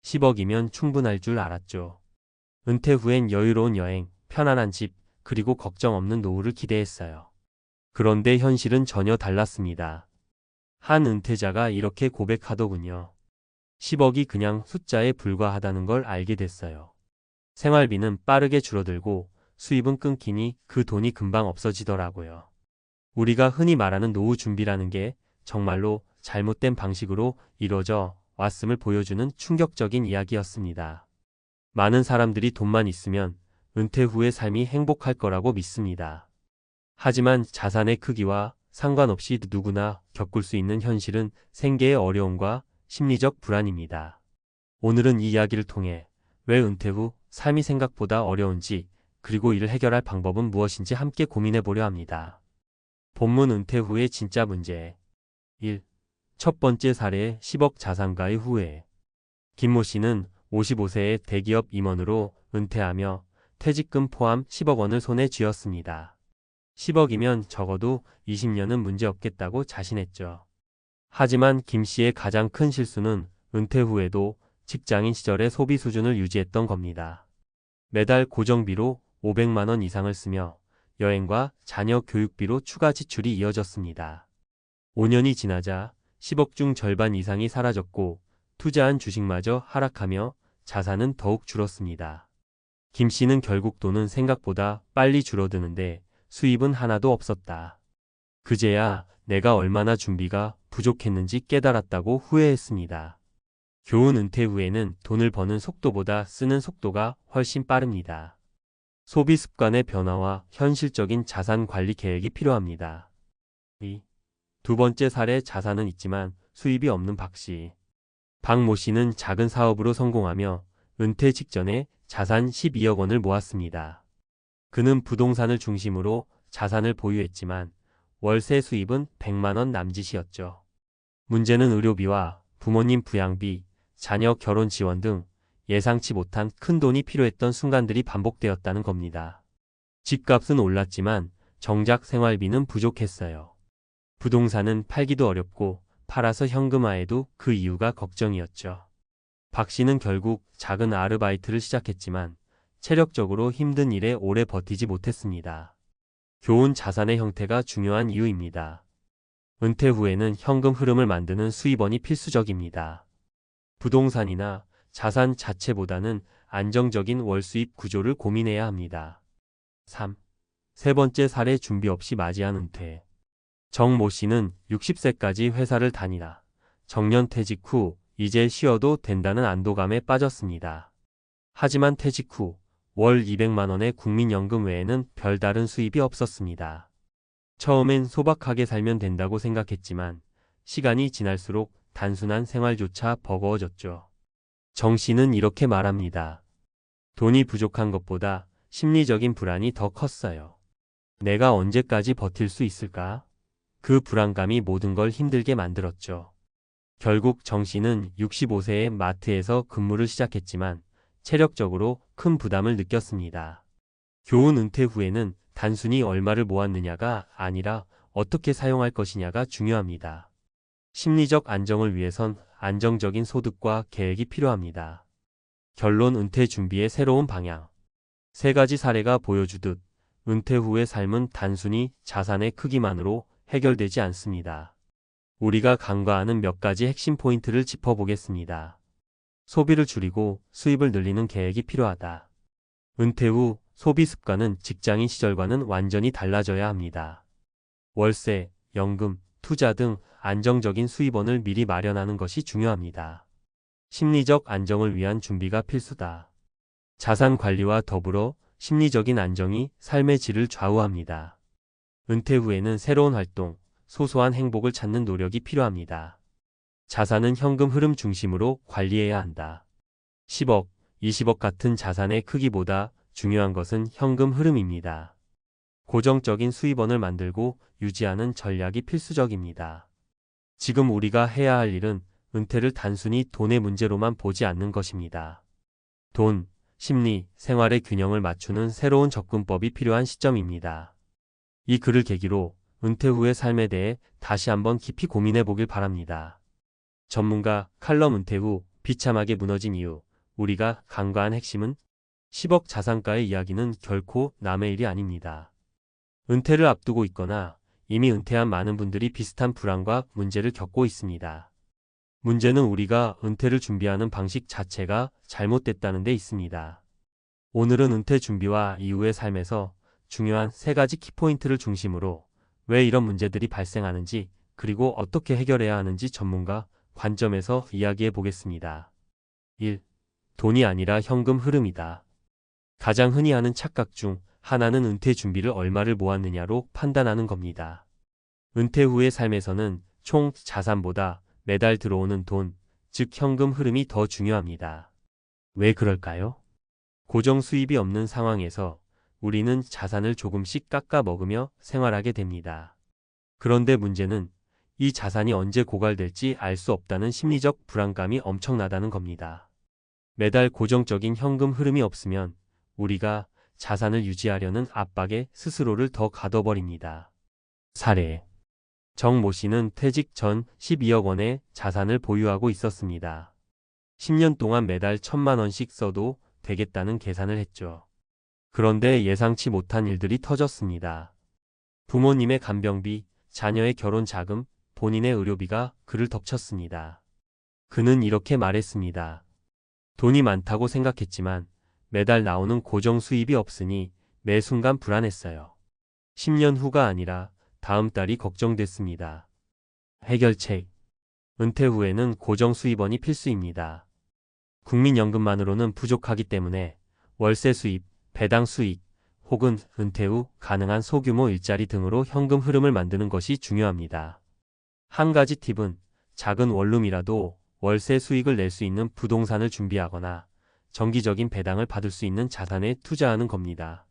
10억이면 충분할 줄 알았죠. 은퇴 후엔 여유로운 여행, 편안한 집, 그리고 걱정 없는 노후를 기대했어요. 그런데 현실은 전혀 달랐습니다. 한 은퇴자가 이렇게 고백하더군요. 10억이 그냥 숫자에 불과하다는 걸 알게 됐어요. 생활비는 빠르게 줄어들고 수입은 끊기니 그 돈이 금방 없어지더라고요. 우리가 흔히 말하는 노후 준비라는 게 정말로 잘못된 방식으로 이루어져 왔음을 보여주는 충격적인 이야기였습니다. 많은 사람들이 돈만 있으면 은퇴 후의 삶이 행복할 거라고 믿습니다. 하지만 자산의 크기와 상관없이 누구나 겪을 수 있는 현실은 생계의 어려움과 심리적 불안입니다. 오늘은 이 이야기를 통해 왜 은퇴 후 삶이 생각보다 어려운지, 그리고 이를 해결할 방법은 무엇인지 함께 고민해 보려 합니다. 본문 은퇴 후의 진짜 문제 1. 첫 번째 사례 10억 자산가의 후회. 김모 씨는 55세의 대기업 임원으로 은퇴하며 퇴직금 포함 10억 원을 손에 쥐었습니다. 10억이면 적어도 20년은 문제없겠다고 자신했죠. 하지만 김 씨의 가장 큰 실수는 은퇴 후에도 직장인 시절의 소비 수준을 유지했던 겁니다. 매달 고정비로 500만 원 이상을 쓰며 여행과 자녀 교육비로 추가 지출이 이어졌습니다. 5년이 지나자 10억 중 절반 이상이 사라졌고 투자한 주식마저 하락하며 자산은 더욱 줄었습니다. 김 씨는 결국 돈은 생각보다 빨리 줄어드는데 수입은 하나도 없었다. 그제야 내가 얼마나 준비가 부족했는지 깨달았다고 후회했습니다. 교훈: 은퇴 후에는 돈을 버는 속도보다 쓰는 속도가 훨씬 빠릅니다. 소비 습관의 변화와 현실적인 자산 관리 계획이 필요합니다. 2. 두 번째 사례 자산은 있지만 수입이 없는 박 씨. 박모 씨는 작은 사업으로 성공하며 은퇴 직전에 자산 12억 원을 모았습니다. 그는 부동산을 중심으로 자산을 보유했지만 월세 수입은 100만 원 남짓이었죠. 문제는 의료비와 부모님 부양비, 자녀 결혼 지원 등 예상치 못한 큰 돈이 필요했던 순간들이 반복되었다는 겁니다. 집값은 올랐지만 정작 생활비는 부족했어요. 부동산은 팔기도 어렵고 팔아서 현금화해도 그 이유가 걱정이었죠. 박 씨는 결국 작은 아르바이트를 시작했지만 체력적으로 힘든 일에 오래 버티지 못했습니다. 교훈: 자산의 형태가 중요한 이유입니다. 은퇴 후에는 현금 흐름을 만드는 수입원이 필수적입니다. 부동산이나 자산 자체보다는 안정적인 월수입 구조를 고민해야 합니다. 3. 세 번째 사례 준비 없이 맞이한 은퇴. 정모 씨는 60세까지 회사를 다니다 정년퇴직 후 이제 쉬어도 된다는 안도감에 빠졌습니다. 하지만 퇴직 후 월 200만 원의 국민연금 외에는 별다른 수입이 없었습니다. 처음엔 소박하게 살면 된다고 생각했지만 시간이 지날수록 단순한 생활조차 버거워졌죠. 정 씨는 이렇게 말합니다. 돈이 부족한 것보다 심리적인 불안이 더 컸어요. 내가 언제까지 버틸 수 있을까? 그 불안감이 모든 걸 힘들게 만들었죠. 결국 정 씨는 65세에 마트에서 근무를 시작했지만 체력적으로 큰 부담을 느꼈습니다. 교훈: 은퇴 후에는 단순히 얼마를 모았느냐가 아니라 어떻게 사용할 것이냐가 중요합니다. 심리적 안정을 위해선 안정적인 소득과 계획이 필요합니다. 결론: 은퇴 준비의 새로운 방향. 세 가지 사례가 보여주듯 은퇴 후의 삶은 단순히 자산의 크기만으로 해결되지 않습니다. 우리가 간과하는 몇 가지 핵심 포인트를 짚어보겠습니다. 소비를 줄이고 수입을 늘리는 계획이 필요하다. 은퇴 후 소비 습관은 직장인 시절과는 완전히 달라져야 합니다. 월세, 연금, 투자 등 안정적인 수입원을 미리 마련하는 것이 중요합니다. 심리적 안정을 위한 준비가 필수다. 자산 관리와 더불어 심리적인 안정이 삶의 질을 좌우합니다. 은퇴 후에는 새로운 활동, 소소한 행복을 찾는 노력이 필요합니다. 자산은 현금 흐름 중심으로 관리해야 한다. 10억, 20억 같은 자산의 크기보다 중요한 것은 현금 흐름입니다. 고정적인 수입원을 만들고 유지하는 전략이 필수적입니다. 지금 우리가 해야 할 일은 은퇴를 단순히 돈의 문제로만 보지 않는 것입니다. 돈, 심리, 생활의 균형을 맞추는 새로운 접근법이 필요한 시점입니다. 이 글을 계기로 은퇴 후의 삶에 대해 다시 한번 깊이 고민해 보길 바랍니다. 전문가 칼럼: 은퇴 후 비참하게 무너진 이유, 우리가 간과한 핵심은 10억 자산가의 이야기는 결코 남의 일이 아닙니다. 은퇴를 앞두고 있거나 이미 은퇴한 많은 분들이 비슷한 불안과 문제를 겪고 있습니다. 문제는 우리가 은퇴를 준비하는 방식 자체가 잘못됐다는 데 있습니다. 오늘은 은퇴 준비와 이후의 삶에서 중요한 3가지 키포인트를 중심으로 왜 이런 문제들이 발생하는지 그리고 어떻게 해결해야 하는지 전문가 관점에서 이야기해 보겠습니다. 1. 돈이 아니라 현금 흐름이다. 가장 흔히 하는 착각 중 하나는 은퇴 준비를 얼마를 모았느냐로 판단하는 겁니다. 은퇴 후의 삶에서는 총 자산보다 매달 들어오는 돈, 즉 현금 흐름이 더 중요합니다. 왜 그럴까요? 고정 수입이 없는 상황에서 우리는 자산을 조금씩 깎아 먹으며 생활하게 됩니다. 그런데 문제는 이 자산이 언제 고갈될지 알 수 없다는 심리적 불안감이 엄청나다는 겁니다. 매달 고정적인 현금 흐름이 없으면 우리가 자산을 유지하려는 압박에 스스로를 더 가둬버립니다. 사례. 정모 씨는 퇴직 전 12억 원의 자산을 보유하고 있었습니다. 10년 동안 매달 1,000만 원씩 써도 되겠다는 계산을 했죠. 그런데 예상치 못한 일들이 터졌습니다. 부모님의 간병비, 자녀의 결혼 자금, 본인의 의료비가 그를 덮쳤습니다. 그는 이렇게 말했습니다. 돈이 많다고 생각했지만 매달 나오는 고정 수입이 없으니 매 순간 불안했어요. 10년 후가 아니라 다음 달이 걱정됐습니다. 해결책. 은퇴 후에는 고정 수입원이 필수입니다. 국민연금만으로는 부족하기 때문에 월세 수입, 배당 수익, 혹은 은퇴 후 가능한 소규모 일자리 등으로 현금 흐름을 만드는 것이 중요합니다. 한 가지 팁은 작은 원룸이라도 월세 수익을 낼 수 있는 부동산을 준비하거나 정기적인 배당을 받을 수 있는 자산에 투자하는 겁니다.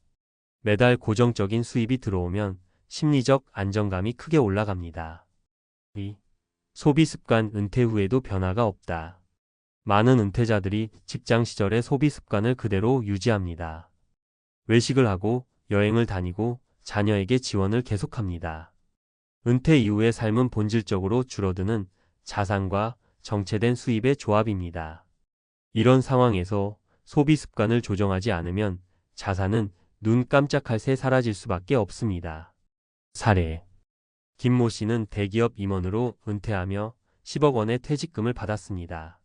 매달 고정적인 수입이 들어오면 심리적 안정감이 크게 올라갑니다. 2. 소비 습관 은퇴 후에도 변화가 없다. 많은 은퇴자들이 직장 시절의 소비 습관을 그대로 유지합니다. 외식을 하고 여행을 다니고 자녀에게 지원을 계속합니다. 은퇴 이후의 삶은 본질적으로 줄어드는 자산과 정체된 수입의 조합입니다. 이런 상황에서 소비 습관을 조정하지 않으면 자산은 눈 깜짝할 새 사라질 수밖에 없습니다. 사례. 김모 씨는 대기업 임원으로 은퇴하며 10억 원의 퇴직금을 받았습니다.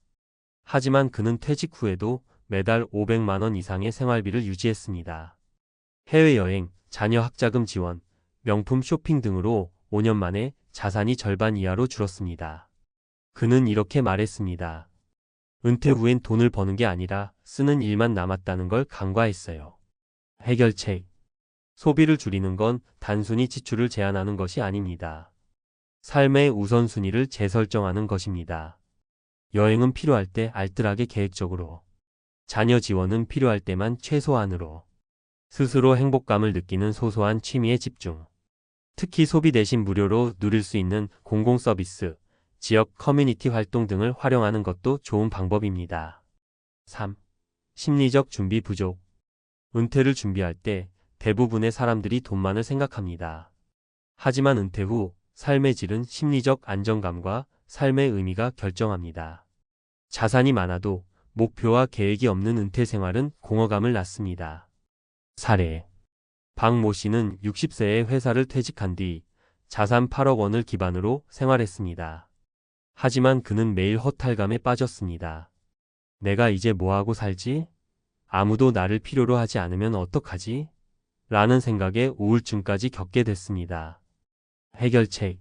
하지만 그는 퇴직 후에도 매달 500만 원 이상의 생활비를 유지했습니다. 해외여행, 자녀 학자금 지원, 명품 쇼핑 등으로 5년 만에 자산이 절반 이하로 줄었습니다. 그는 이렇게 말했습니다. 은퇴 후엔 돈을 버는 게 아니라 쓰는 일만 남았다는 걸 간과했어요. 해결책. 소비를 줄이는 건 단순히 지출을 제한하는 것이 아닙니다. 삶의 우선순위를 재설정하는 것입니다. 여행은 필요할 때 알뜰하게 계획적으로, 자녀 지원은 필요할 때만 최소한으로, 스스로 행복감을 느끼는 소소한 취미에 집중. 특히 소비 대신 무료로 누릴 수 있는 공공 서비스, 지역 커뮤니티 활동 등을 활용하는 것도 좋은 방법입니다. 3. 심리적 준비 부족. 은퇴를 준비할 때 대부분의 사람들이 돈만을 생각합니다. 하지만 은퇴 후 삶의 질은 심리적 안정감과 삶의 의미가 결정합니다. 자산이 많아도 목표와 계획이 없는 은퇴 생활은 공허감을 낳습니다. 사례. 박모 씨는 60세에 회사를 퇴직한 뒤 자산 8억 원을 기반으로 생활했습니다. 하지만 그는 매일 허탈감에 빠졌습니다. 내가 이제 뭐하고 살지? 아무도 나를 필요로 하지 않으면 어떡하지? 라는 생각에 우울증까지 겪게 됐습니다. 해결책.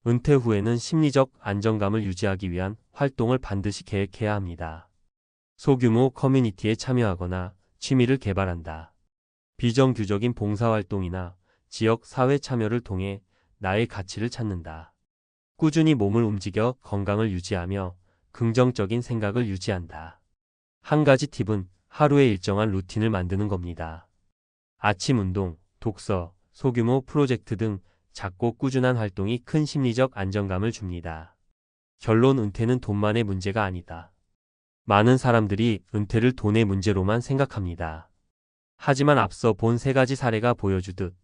은퇴 후에는 심리적 안정감을 유지하기 위한 활동을 반드시 계획해야 합니다. 소규모 커뮤니티에 참여하거나 취미를 개발한다. 비정규적인 봉사활동이나 지역 사회 참여를 통해 나의 가치를 찾는다. 꾸준히 몸을 움직여 건강을 유지하며 긍정적인 생각을 유지한다. 한 가지 팁은 하루에 일정한 루틴을 만드는 겁니다. 아침 운동, 독서, 소규모 프로젝트 등 작고 꾸준한 활동이 큰 심리적 안정감을 줍니다. 결론 은퇴는 돈만의 문제가 아니다. 많은 사람들이 은퇴를 돈의 문제로만 생각합니다. 하지만 앞서 본 3가지 사례가 보여주듯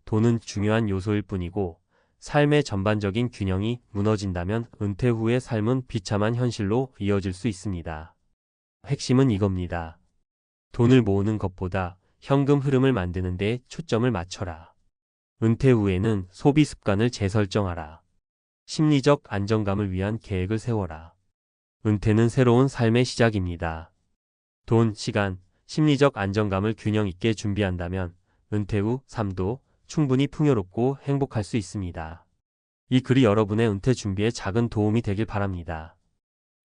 돈은 중요한 요소일 뿐이고 삶의 전반적인 균형이 무너진다면 은퇴 후의 삶은 비참한 현실로 이어질 수 있습니다. 핵심은 이겁니다. 돈을 모으는 것보다 현금 흐름을 만드는 데 초점을 맞춰라. 은퇴 후에는 소비 습관을 재설정하라. 심리적 안정감을 위한 계획을 세워라. 은퇴는 새로운 삶의 시작입니다. 돈, 시간, 심리적 안정감을 균형 있게 준비한다면 은퇴 후 삶도 충분히 풍요롭고 행복할 수 있습니다. 이 글이 여러분의 은퇴 준비에 작은 도움이 되길 바랍니다.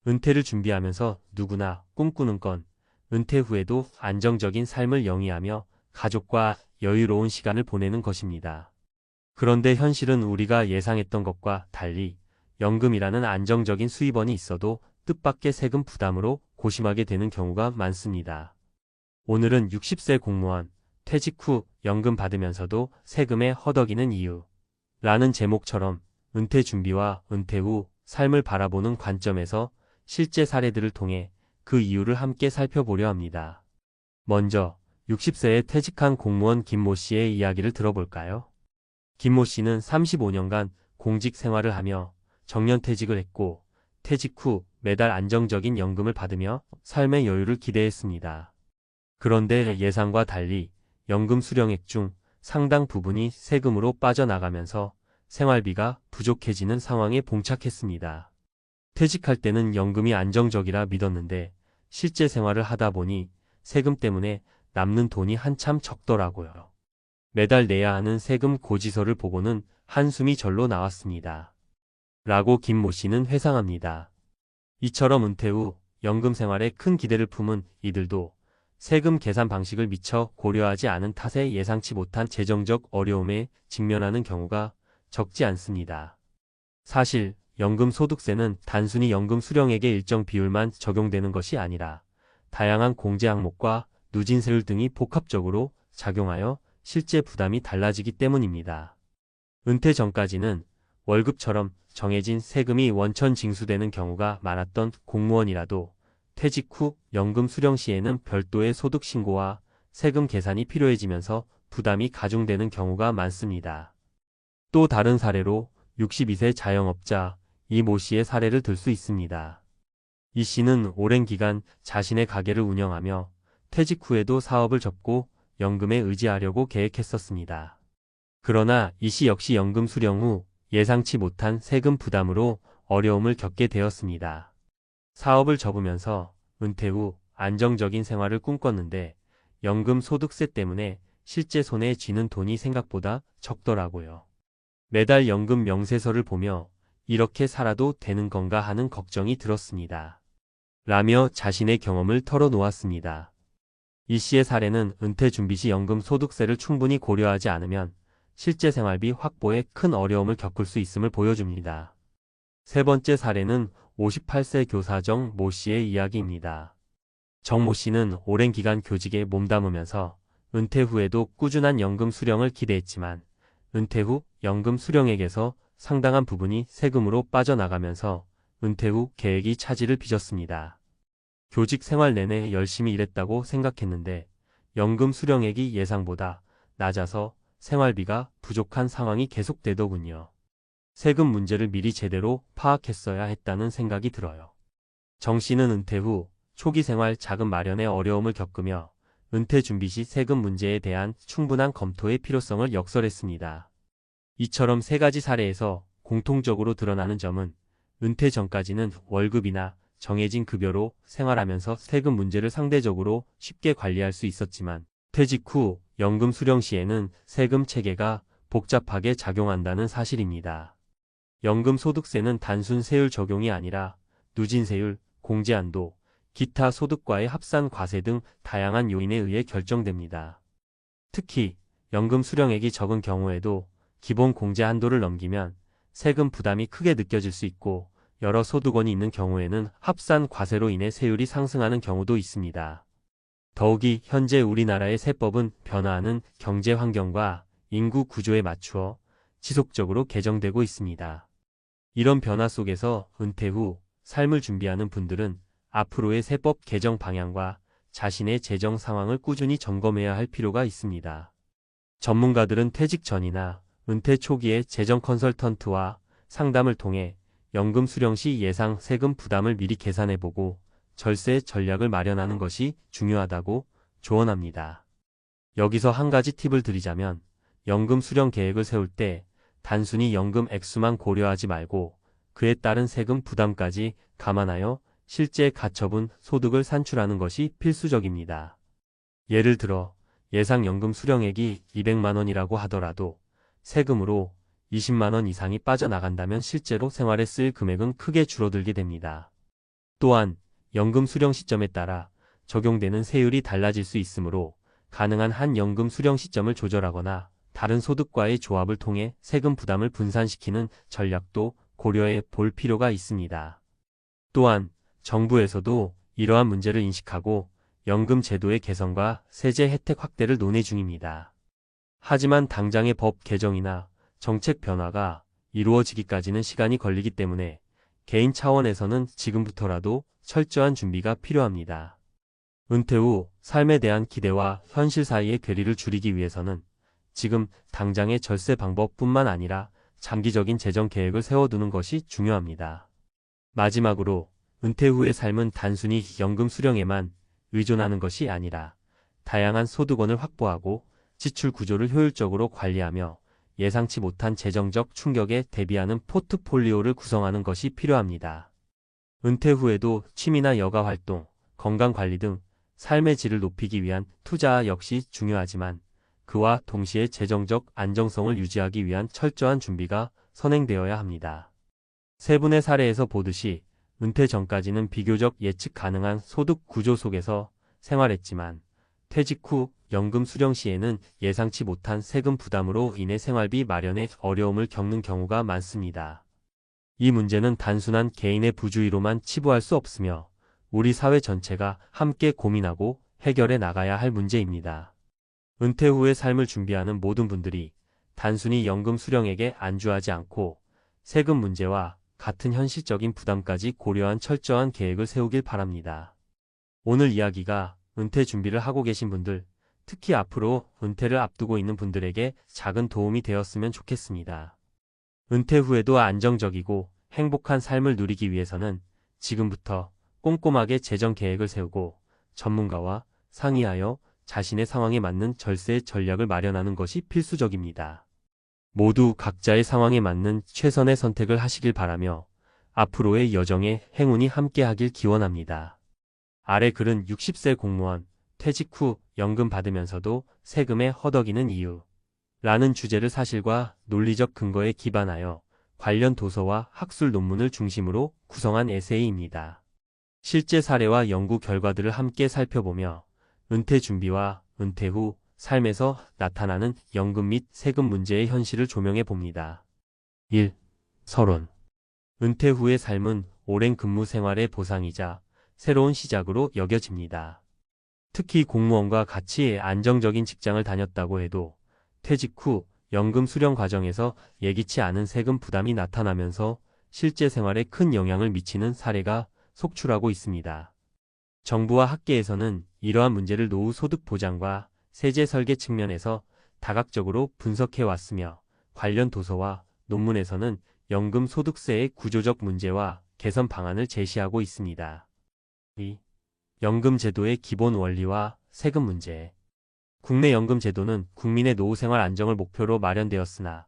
은퇴를 준비하면서 누구나 꿈꾸는 건 은퇴 후에도 안정적인 삶을 영위하며 가족과 여유로운 시간을 보내는 것입니다. 그런데 현실은 우리가 예상했던 것과 달리 연금이라는 안정적인 수입원이 있어도 뜻밖의 세금 부담으로 고심하게 되는 경우가 많습니다. 오늘은 60세 공무원, 퇴직 후 연금 받으면서도 세금에 허덕이는 이유 라는 제목처럼 은퇴 준비와 은퇴 후 삶을 바라보는 관점에서 실제 사례들을 통해 그 이유를 함께 살펴보려 합니다. 먼저 60세에 퇴직한 공무원 김모 씨의 이야기를 들어볼까요? 김모 씨는 35년간 공직 생활을 하며 정년퇴직을 했고 퇴직 후 매달 안정적인 연금을 받으며 삶의 여유를 기대했습니다. 그런데 예상과 달리 연금 수령액 중 상당 부분이 세금으로 빠져나가면서 생활비가 부족해지는 상황에 봉착했습니다. 퇴직할 때는 연금이 안정적이라 믿었는데 실제 생활을 하다 보니 세금 때문에 남는 돈이 한참 적더라고요. 매달 내야 하는 세금 고지서를 보고는 한숨이 절로 나왔습니다. 라고 김모 씨는 회상합니다. 이처럼 은퇴 후 연금 생활에 큰 기대를 품은 이들도 세금 계산 방식을 미처 고려하지 않은 탓에 예상치 못한 재정적 어려움에 직면하는 경우가 적지 않습니다. 사실 연금 소득세는 단순히 연금 수령액의 일정 비율만 적용되는 것이 아니라 다양한 공제 항목과 누진세율 등이 복합적으로 작용하여 실제 부담이 달라지기 때문입니다. 은퇴 전까지는 월급처럼 정해진 세금이 원천 징수되는 경우가 많았던 공무원이라도 퇴직 후 연금 수령 시에는 별도의 소득 신고와 세금 계산이 필요해지면서 부담이 가중되는 경우가 많습니다. 또 다른 사례로 62세 자영업자 이모 씨의 사례를 들 수 있습니다. 이 씨는 오랜 기간 자신의 가게를 운영하며 퇴직 후에도 사업을 접고 연금에 의지하려고 계획했었습니다. 그러나 이 씨 역시 연금 수령 후 예상치 못한 세금 부담으로 어려움을 겪게 되었습니다. 사업을 접으면서 은퇴 후 안정적인 생활을 꿈꿨는데 연금 소득세 때문에 실제 손에 쥐는 돈이 생각보다 적더라고요. 매달 연금 명세서를 보며 이렇게 살아도 되는 건가 하는 걱정이 들었습니다. 라며 자신의 경험을 털어놓았습니다. 이 씨의 사례는 은퇴 준비 시 연금 소득세를 충분히 고려하지 않으면 실제 생활비 확보에 큰 어려움을 겪을 수 있음을 보여줍니다. 세 번째 사례는 58세 교사 정모 씨의 이야기입니다. 정모 씨는 오랜 기간 교직에 몸담으면서 은퇴 후에도 꾸준한 연금 수령을 기대했지만 은퇴 후 연금 수령액에서 상당한 부분이 세금으로 빠져나가면서 은퇴 후 계획이 차질을 빚었습니다. 교직 생활 내내 열심히 일했다고 생각했는데 연금 수령액이 예상보다 낮아서 생활비가 부족한 상황이 계속되더군요. 세금 문제를 미리 제대로 파악했어야 했다는 생각이 들어요. 정 씨는 은퇴 후 초기 생활 자금 마련에 어려움을 겪으며 은퇴 준비 시 세금 문제에 대한 충분한 검토의 필요성을 역설했습니다. 이처럼 세 가지 사례에서 공통적으로 드러나는 점은 은퇴 전까지는 월급이나 정해진 급여로 생활하면서 세금 문제를 상대적으로 쉽게 관리할 수 있었지만 퇴직 후 연금 수령 시에는 세금 체계가 복잡하게 작용한다는 사실입니다. 연금 소득세는 단순 세율 적용이 아니라 누진세율, 공제한도, 기타 소득과의 합산 과세 등 다양한 요인에 의해 결정됩니다. 특히 연금 수령액이 적은 경우에도 기본 공제 한도를 넘기면 세금 부담이 크게 느껴질 수 있고 여러 소득원이 있는 경우에는 합산 과세로 인해 세율이 상승하는 경우도 있습니다. 더욱이 현재 우리나라의 세법은 변화하는 경제 환경과 인구 구조에 맞추어 지속적으로 개정되고 있습니다. 이런 변화 속에서 은퇴 후 삶을 준비하는 분들은 앞으로의 세법 개정 방향과 자신의 재정 상황을 꾸준히 점검해야 할 필요가 있습니다. 전문가들은 퇴직 전이나 은퇴 초기에 재정 컨설턴트와 상담을 통해 연금 수령 시 예상 세금 부담을 미리 계산해보고 절세 전략을 마련하는 것이 중요하다고 조언합니다. 여기서 한 가지 팁을 드리자면 연금 수령 계획을 세울 때 단순히 연금 액수만 고려하지 말고 그에 따른 세금 부담까지 감안하여 실제 가처분 소득을 산출하는 것이 필수적입니다. 예를 들어 예상 연금 수령액이 200만 원이라고 하더라도 세금으로 20만 원 이상이 빠져나간다면 실제로 생활에 쓸 금액은 크게 줄어들게 됩니다. 또한 연금 수령 시점에 따라 적용되는 세율이 달라질 수 있으므로 가능한 한 연금 수령 시점을 조절하거나 다른 소득과의 조합을 통해 세금 부담을 분산시키는 전략도 고려해 볼 필요가 있습니다. 또한 정부에서도 이러한 문제를 인식하고 연금 제도의 개선과 세제 혜택 확대를 논의 중입니다. 하지만 당장의 법 개정이나 정책 변화가 이루어지기까지는 시간이 걸리기 때문에 개인 차원에서는 지금부터라도 철저한 준비가 필요합니다. 은퇴 후 삶에 대한 기대와 현실 사이의 괴리를 줄이기 위해서는 지금 당장의 절세 방법뿐만 아니라 장기적인 재정 계획을 세워두는 것이 중요합니다. 마지막으로 은퇴 후의 삶은 단순히 연금 수령에만 의존하는 것이 아니라 다양한 소득원을 확보하고 지출 구조를 효율적으로 관리하며 예상치 못한 재정적 충격에 대비하는 포트폴리오를 구성하는 것이 필요합니다. 은퇴 후에도 취미나 여가 활동, 건강 관리 등 삶의 질을 높이기 위한 투자 역시 중요하지만 그와 동시에 재정적 안정성을 유지하기 위한 철저한 준비가 선행되어야 합니다. 세 분의 사례에서 보듯이 은퇴 전까지는 비교적 예측 가능한 소득 구조 속에서 생활했지만 퇴직 후 연금 수령 시에는 예상치 못한 세금 부담으로 인해 생활비 마련에 어려움을 겪는 경우가 많습니다. 이 문제는 단순한 개인의 부주의로만 치부할 수 없으며 우리 사회 전체가 함께 고민하고 해결해 나가야 할 문제입니다. 은퇴 후의 삶을 준비하는 모든 분들이 단순히 연금 수령액에 안주하지 않고 세금 문제와 같은 현실적인 부담까지 고려한 철저한 계획을 세우길 바랍니다. 오늘 이야기가 은퇴 준비를 하고 계신 분들, 특히 앞으로 은퇴를 앞두고 있는 분들에게 작은 도움이 되었으면 좋겠습니다. 은퇴 후에도 안정적이고 행복한 삶을 누리기 위해서는 지금부터 꼼꼼하게 재정 계획을 세우고 전문가와 상의하여 자신의 상황에 맞는 절세 전략을 마련하는 것이 필수적입니다. 모두 각자의 상황에 맞는 최선의 선택을 하시길 바라며 앞으로의 여정에 행운이 함께하길 기원합니다. 아래 글은 60세 공무원, 퇴직 후 연금 받으면서도 세금에 허덕이는 이유 라는 주제를 사실과 논리적 근거에 기반하여 관련 도서와 학술 논문을 중심으로 구성한 에세이입니다. 실제 사례와 연구 결과들을 함께 살펴보며 은퇴 준비와 은퇴 후 삶에서 나타나는 연금 및 세금 문제의 현실을 조명해 봅니다. 1. 서론. 은퇴 후의 삶은 오랜 근무 생활의 보상이자 새로운 시작으로 여겨집니다. 특히 공무원과 같이 안정적인 직장을 다녔다고 해도 퇴직 후 연금 수령 과정에서 예기치 않은 세금 부담이 나타나면서 실제 생활에 큰 영향을 미치는 사례가 속출하고 있습니다. 정부와 학계에서는 이러한 문제를 노후 소득 보장과 세제 설계 측면에서 다각적으로 분석해 왔으며 관련 도서와 논문에서는 연금 소득세의 구조적 문제와 개선 방안을 제시하고 있습니다. 2. 연금 제도의 기본 원리와 세금 문제. 국내 연금 제도는 국민의 노후 생활 안정을 목표로 마련되었으나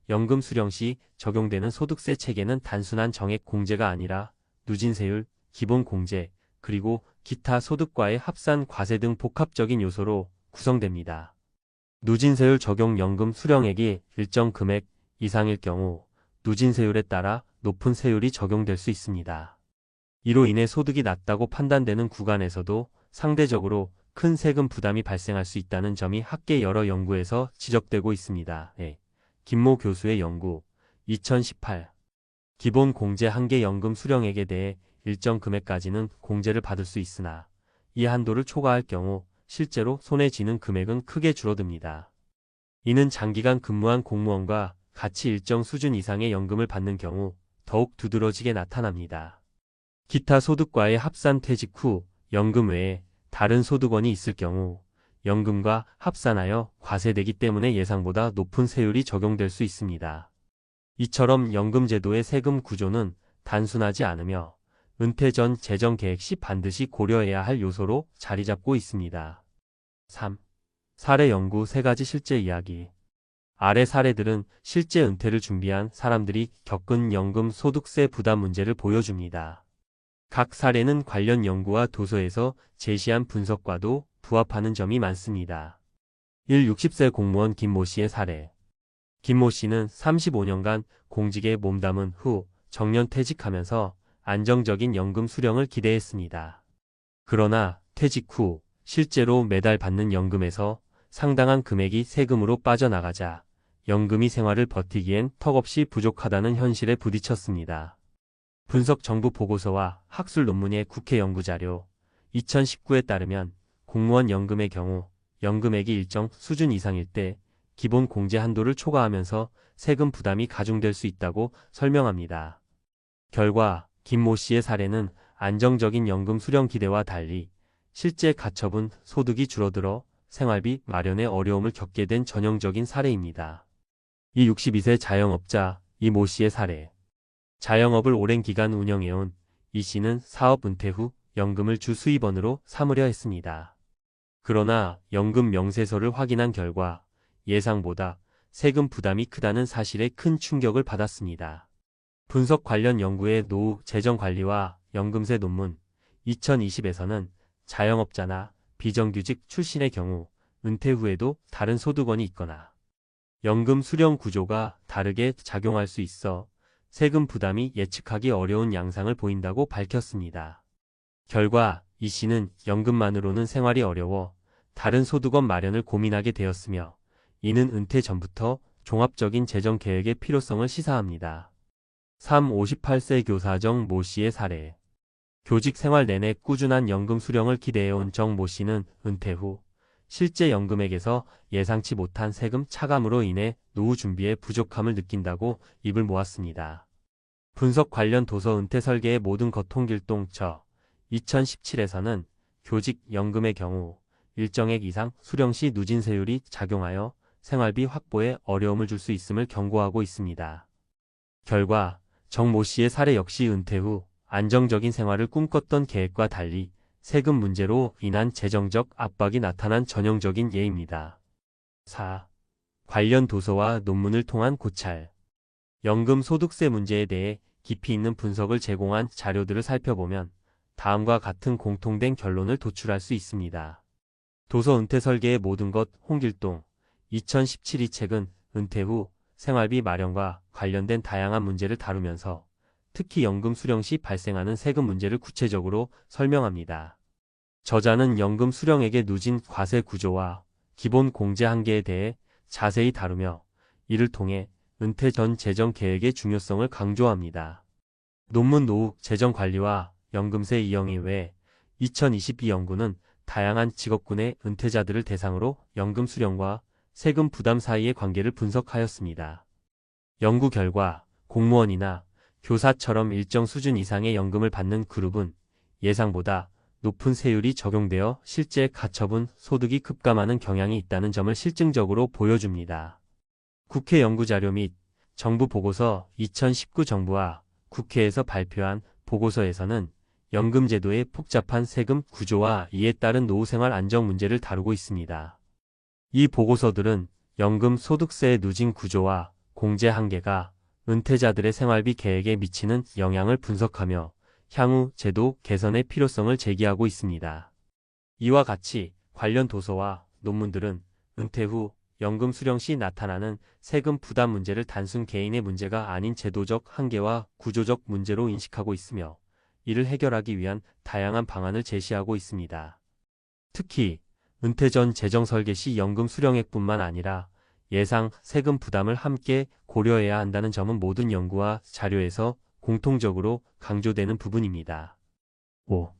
연금 수령 시 적용되는 소득세 체계는 단순한 정액 공제가 아니라 누진세율, 기본 공제, 그리고 기타 소득과의 합산 과세 등 복합적인 요소로 구성됩니다. 누진세율 적용 연금 수령액이 일정 금액 이상일 경우 누진세율에 따라 높은 세율이 적용될 수 있습니다. 이로 인해 소득이 낮다고 판단되는 구간에서도 상대적으로 큰 세금 부담이 발생할 수 있다는 점이 학계 여러 연구에서 지적되고 있습니다. 김모 교수의 연구 2018 기본 공제 한계 연금 수령액에 대해 일정 금액까지는 공제를 받을 수 있으나 이 한도를 초과할 경우 실제로 손에 쥐는 금액은 크게 줄어듭니다. 이는 장기간 근무한 공무원과 같이 일정 수준 이상의 연금을 받는 경우 더욱 두드러지게 나타납니다. 기타 소득과의 합산 퇴직 후 연금 외에 다른 소득원이 있을 경우 연금과 합산하여 과세되기 때문에 예상보다 높은 세율이 적용될 수 있습니다. 이처럼 연금제도의 세금 구조는 단순하지 않으며 은퇴 전 재정 계획 시 반드시 고려해야 할 요소로 자리 잡고 있습니다. 3. 사례 연구 3가지 실제 이야기. 아래 사례들은 실제 은퇴를 준비한 사람들이 겪은 연금 소득세 부담 문제를 보여줍니다. 각 사례는 관련 연구와 도서에서 제시한 분석과도 부합하는 점이 많습니다. 1. 60세 공무원 김모 씨의 사례. 김모 씨는 35년간 공직에 몸담은 후 정년 퇴직하면서 안정적인 연금 수령을 기대했습니다. 그러나 퇴직 후 실제로 매달 받는 연금에서 상당한 금액이 세금으로 빠져나가자 연금이 생활을 버티기엔 턱없이 부족하다는 현실에 부딪혔습니다. 분석 정부 보고서와 학술 논문의 국회 연구자료 2019에 따르면 공무원 연금의 경우 연금액이 일정 수준 이상일 때 기본 공제 한도를 초과하면서 세금 부담이 가중될 수 있다고 설명합니다. 결과 김모 씨의 사례는 안정적인 연금 수령 기대와 달리 실제 가처분 소득이 줄어들어 생활비 마련에 어려움을 겪게 된 전형적인 사례입니다. 이 62세 자영업자 이모 씨의 사례. 자영업을 오랜 기간 운영해온 이 씨는 사업 은퇴 후 연금을 주 수입원으로 삼으려 했습니다. 그러나 연금 명세서를 확인한 결과 예상보다 세금 부담이 크다는 사실에 큰 충격을 받았습니다. 분석 관련 연구의 노후 재정관리와 연금세 논문 2020에서는 자영업자나 비정규직 출신의 경우 은퇴 후에도 다른 소득원이 있거나 연금 수령 구조가 다르게 작용할 수 있어 세금 부담이 예측하기 어려운 양상을 보인다고 밝혔습니다. 결과 이 씨는 연금만으로는 생활이 어려워 다른 소득원 마련을 고민하게 되었으며 이는 은퇴 전부터 종합적인 재정 계획의 필요성을 시사합니다. 3. 58세 교사 정 모 씨의 사례. 교직 생활 내내 꾸준한 연금 수령을 기대해온 정 모 씨는 은퇴 후 실제 연금액에서 예상치 못한 세금 차감으로 인해 노후 준비에 부족함을 느낀다고 입을 모았습니다. 분석 관련 도서 은퇴 설계의 모든 것 통길동 저 2017에서는 교직 연금의 경우 일정액 이상 수령 시 누진세율이 작용하여 생활비 확보에 어려움을 줄 수 있음을 경고하고 있습니다. 결과 정 모 씨의 사례 역시 은퇴 후 안정적인 생활을 꿈꿨던 계획과 달리 세금 문제로 인한 재정적 압박이 나타난 전형적인 예입니다. 4. 관련 도서와 논문을 통한 고찰. 연금 소득세 문제에 대해 깊이 있는 분석을 제공한 자료들을 살펴보면 다음과 같은 공통된 결론을 도출할 수 있습니다. 도서 은퇴 설계의 모든 것 홍길동 2017 이 책은 은퇴 후 생활비 마련과 관련된 다양한 문제를 다루면서 특히 연금 수령 시 발생하는 세금 문제를 구체적으로 설명합니다. 저자는 연금 수령액의 누진 과세 구조와 기본 공제 한계에 대해 자세히 다루며 이를 통해 은퇴 전 재정 계획의 중요성을 강조합니다. 논문 노후 재정 관리와 연금세 이영희 외 2022 연구는 다양한 직업군의 은퇴자들을 대상으로 연금 수령과 세금 부담 사이의 관계를 분석하였습니다. 연구 결과 공무원이나 교사처럼 일정 수준 이상의 연금을 받는 그룹은 예상보다 높은 세율이 적용되어 실제 가처분 소득이 급감하는 경향이 있다는 점을 실증적으로 보여줍니다. 국회 연구자료 및 정부 보고서 2019 정부와 국회에서 발표한 보고서에서는 연금제도의 복잡한 세금 구조와 이에 따른 노후생활 안정 문제를 다루고 있습니다. 이 보고서들은 연금 소득세의 누진 구조와 공제 한계가 은퇴자들의 생활비 계획에 미치는 영향을 분석하며 향후 제도 개선의 필요성을 제기하고 있습니다. 이와 같이 관련 도서와 논문들은 은퇴 후 연금 수령 시 나타나는 세금 부담 문제를 단순 개인의 문제가 아닌 제도적 한계와 구조적 문제로 인식하고 있으며 이를 해결하기 위한 다양한 방안을 제시하고 있습니다. 특히 은퇴 전 재정 설계 시 연금 수령액뿐만 아니라 예상 세금 부담을 함께 고려해야 한다는 점은 모든 연구와 자료에서 공통적으로 강조되는 부분입니다. 5.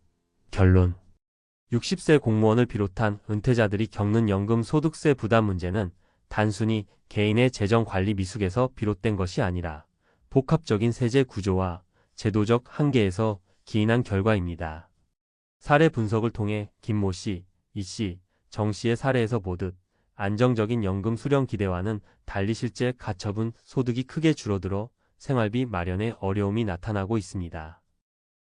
결론. 60세 공무원을 비롯한 은퇴자들이 겪는 연금 소득세 부담 문제는 단순히 개인의 재정 관리 미숙에서 비롯된 것이 아니라 복합적인 세제 구조와 제도적 한계에서 기인한 결과입니다. 사례 분석을 통해 김모 씨, 이 씨, 정 씨의 사례에서 보듯 안정적인 연금 수령 기대와는 달리 실제 가처분 소득이 크게 줄어들어 생활비 마련에 어려움이 나타나고 있습니다.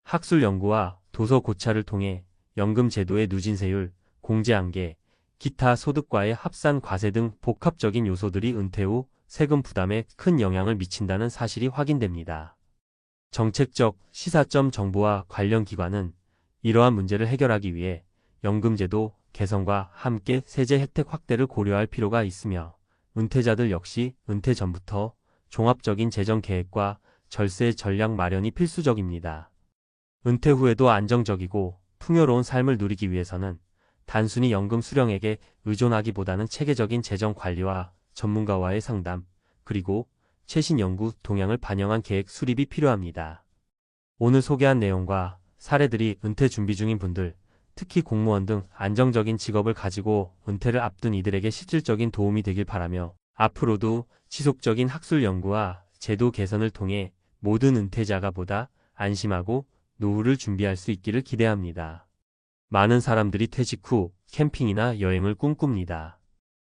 학술 연구와 도서 고찰을 통해 연금 제도의 누진세율, 공제한계, 기타 소득과의 합산 과세 등 복합적인 요소들이 은퇴 후 세금 부담에 큰 영향을 미친다는 사실이 확인됩니다. 정책적 시사점 정부와 관련 기관은 이러한 문제를 해결하기 위해 연금제도 개선과 함께 세제 혜택 확대를 고려할 필요가 있으며 은퇴자들 역시 은퇴 전부터 종합적인 재정 계획과 절세 전략 마련이 필수적입니다. 은퇴 후에도 안정적이고 풍요로운 삶을 누리기 위해서는 단순히 연금 수령액에 의존하기보다는 체계적인 재정 관리와 전문가와의 상담, 그리고 최신 연구 동향을 반영한 계획 수립이 필요합니다. 오늘 소개한 내용과 사례들이 은퇴 준비 중인 분들, 특히 공무원 등 안정적인 직업을 가지고 은퇴를 앞둔 이들에게 실질적인 도움이 되길 바라며 앞으로도 지속적인 학술 연구와 제도 개선을 통해 모든 은퇴자가 보다 안심하고 노후를 준비할 수 있기를 기대합니다. 많은 사람들이 퇴직 후 캠핑이나 여행을 꿈꿉니다.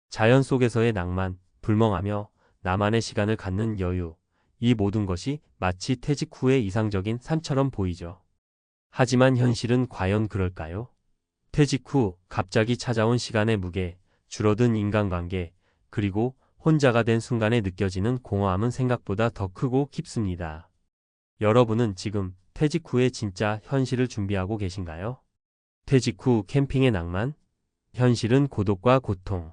자연 속에서의 낭만, 불멍하며 나만의 시간을 갖는 여유, 이 모든 것이 마치 퇴직 후의 이상적인 삶처럼 보이죠. 하지만 현실은 과연 그럴까요? 퇴직 후 갑자기 찾아온 시간의 무게, 줄어든 인간관계, 그리고 혼자가 된 순간에 느껴지는 공허함은 생각보다 더 크고 깊습니다. 여러분은 지금 퇴직 후의 진짜 현실을 준비하고 계신가요? 퇴직 후 캠핑의 낭만? 현실은 고독과 고통.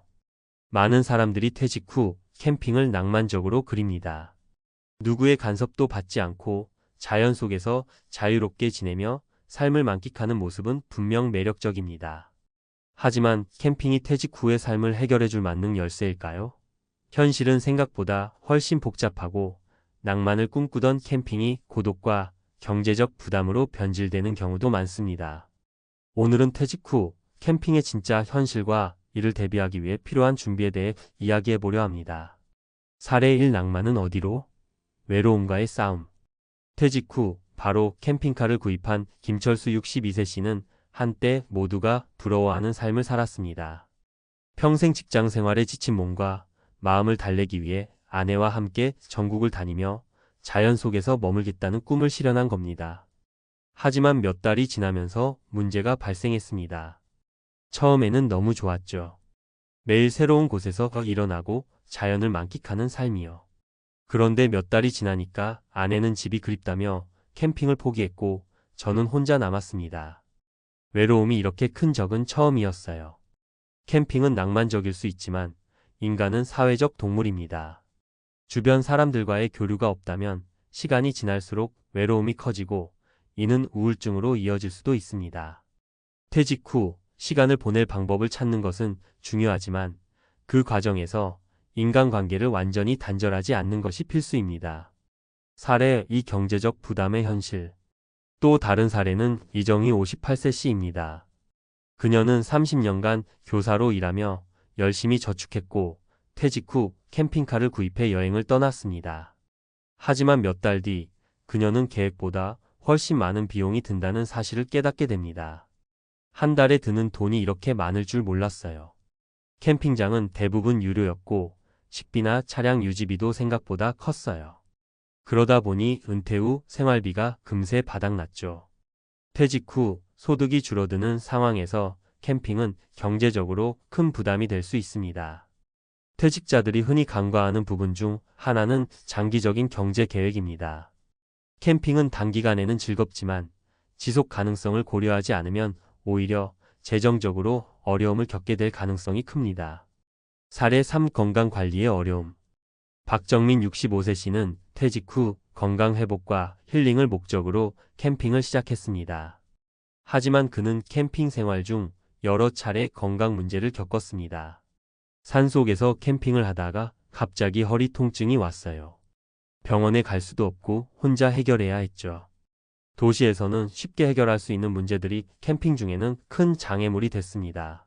많은 사람들이 퇴직 후 캠핑을 낭만적으로 그립니다. 누구의 간섭도 받지 않고 자연 속에서 자유롭게 지내며 삶을 만끽하는 모습은 분명 매력적입니다. 하지만 캠핑이 퇴직 후의 삶을 해결해줄 만능 열쇠일까요? 현실은 생각보다 훨씬 복잡하고 낭만을 꿈꾸던 캠핑이 고독과 경제적 부담으로 변질되는 경우도 많습니다. 오늘은 퇴직 후 캠핑의 진짜 현실과 이를 대비하기 위해 필요한 준비에 대해 이야기해 보려 합니다. 사례 1 낭만은 어디로? 외로움과의 싸움. 퇴직 후 바로 캠핑카를 구입한 김철수 62세 씨는 한때 모두가 부러워하는 삶을 살았습니다. 평생 직장 생활에 지친 몸과 마음을 달래기 위해 아내와 함께 전국을 다니며 자연 속에서 머물겠다는 꿈을 실현한 겁니다. 하지만 몇 달이 지나면서 문제가 발생했습니다. 처음에는 너무 좋았죠. 매일 새로운 곳에서 일어나고 자연을 만끽하는 삶이요. 그런데 몇 달이 지나니까 아내는 집이 그립다며 캠핑을 포기했고 저는 혼자 남았습니다. 외로움이 이렇게 큰 적은 처음이었어요. 캠핑은 낭만적일 수 있지만 인간은 사회적 동물입니다. 주변 사람들과의 교류가 없다면 시간이 지날수록 외로움이 커지고 이는 우울증으로 이어질 수도 있습니다. 퇴직 후 시간을 보낼 방법을 찾는 것은 중요하지만 그 과정에서 인간관계를 완전히 단절하지 않는 것이 필수입니다. 사례 2 경제적 부담의 현실. 또 다른 사례는 이정희 58세 씨입니다. 그녀는 30년간 교사로 일하며 열심히 저축했고 퇴직 후 캠핑카를 구입해 여행을 떠났습니다. 하지만 몇 달 뒤 그녀는 계획보다 훨씬 많은 비용이 든다는 사실을 깨닫게 됩니다. 한 달에 드는 돈이 이렇게 많을 줄 몰랐어요. 캠핑장은 대부분 유료였고 식비나 차량 유지비도 생각보다 컸어요. 그러다 보니 은퇴 후 생활비가 금세 바닥났죠. 퇴직 후 소득이 줄어드는 상황에서 캠핑은 경제적으로 큰 부담이 될 수 있습니다. 퇴직자들이 흔히 간과하는 부분 중 하나는 장기적인 경제 계획입니다. 캠핑은 단기간에는 즐겁지만 지속 가능성을 고려하지 않으면 오히려 재정적으로 어려움을 겪게 될 가능성이 큽니다. 사례 3 건강관리의 어려움. 박정민 65세 씨는 퇴직 후 건강회복과 힐링을 목적으로 캠핑을 시작했습니다. 하지만 그는 캠핑 생활 중 여러 차례 건강 문제를 겪었습니다. 산속에서 캠핑을 하다가 갑자기 허리 통증이 왔어요. 병원에 갈 수도 없고 혼자 해결해야 했죠. 도시에서는 쉽게 해결할 수 있는 문제들이 캠핑 중에는 큰 장애물이 됐습니다.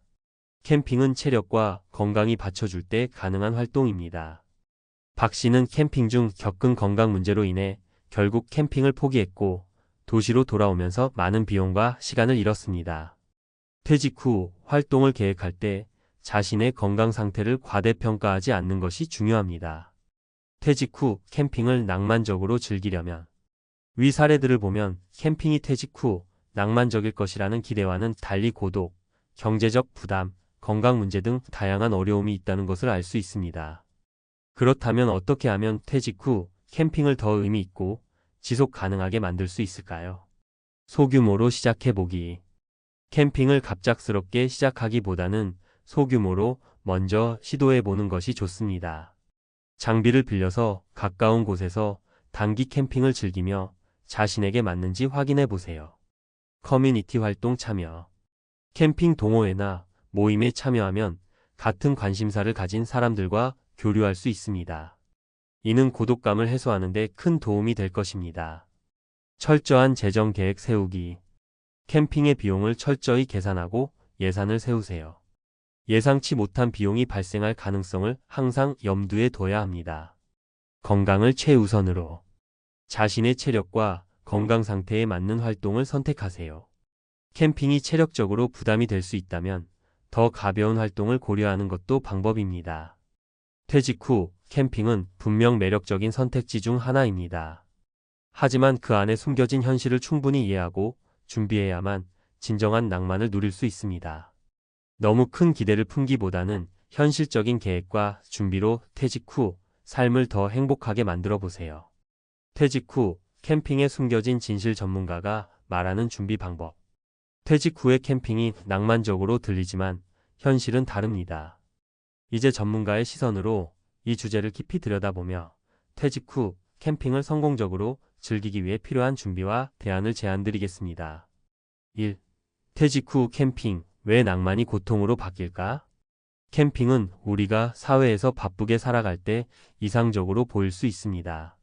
캠핑은 체력과 건강이 받쳐줄 때 가능한 활동입니다. 박 씨는 캠핑 중 겪은 건강 문제로 인해 결국 캠핑을 포기했고 도시로 돌아오면서 많은 비용과 시간을 잃었습니다. 퇴직 후 활동을 계획할 때 자신의 건강 상태를 과대평가하지 않는 것이 중요합니다. 퇴직 후 캠핑을 낭만적으로 즐기려면 위 사례들을 보면 캠핑이 퇴직 후 낭만적일 것이라는 기대와는 달리 고독, 경제적 부담, 건강 문제 등 다양한 어려움이 있다는 것을 알 수 있습니다. 그렇다면 어떻게 하면 퇴직 후 캠핑을 더 의미 있고 지속 가능하게 만들 수 있을까요? 소규모로 시작해보기. 캠핑을 갑작스럽게 시작하기보다는 소규모로 먼저 시도해보는 것이 좋습니다. 장비를 빌려서 가까운 곳에서 단기 캠핑을 즐기며 자신에게 맞는지 확인해보세요. 커뮤니티 활동 참여. 캠핑 동호회나 모임에 참여하면 같은 관심사를 가진 사람들과 교류할 수 있습니다. 이는 고독감을 해소하는 데 큰 도움이 될 것입니다. 철저한 재정 계획 세우기. 캠핑의 비용을 철저히 계산하고 예산을 세우세요. 예상치 못한 비용이 발생할 가능성을 항상 염두에 둬야 합니다. 건강을 최우선으로. 자신의 체력과 건강 상태에 맞는 활동을 선택하세요. 캠핑이 체력적으로 부담이 될 수 있다면 더 가벼운 활동을 고려하는 것도 방법입니다. 퇴직 후 캠핑은 분명 매력적인 선택지 중 하나입니다. 하지만 그 안에 숨겨진 현실을 충분히 이해하고 준비해야만 진정한 낭만을 누릴 수 있습니다. 너무 큰 기대를 품기보다는 현실적인 계획과 준비로 퇴직 후 삶을 더 행복하게 만들어 보세요. 퇴직 후 캠핑에 숨겨진 진실 전문가가 말하는 준비 방법. 퇴직 후의 캠핑이 낭만적으로 들리지만 현실은 다릅니다. 이제 전문가의 시선으로 이 주제를 깊이 들여다보며 퇴직 후 캠핑을 성공적으로 즐기기 위해 필요한 준비와 대안을 제안드리겠습니다. 1. 퇴직 후 캠핑, 왜 낭만이 고통으로 바뀔까? 캠핑은 우리가 사회에서 바쁘게 살아갈 때 이상적으로 보일 수 있습니다.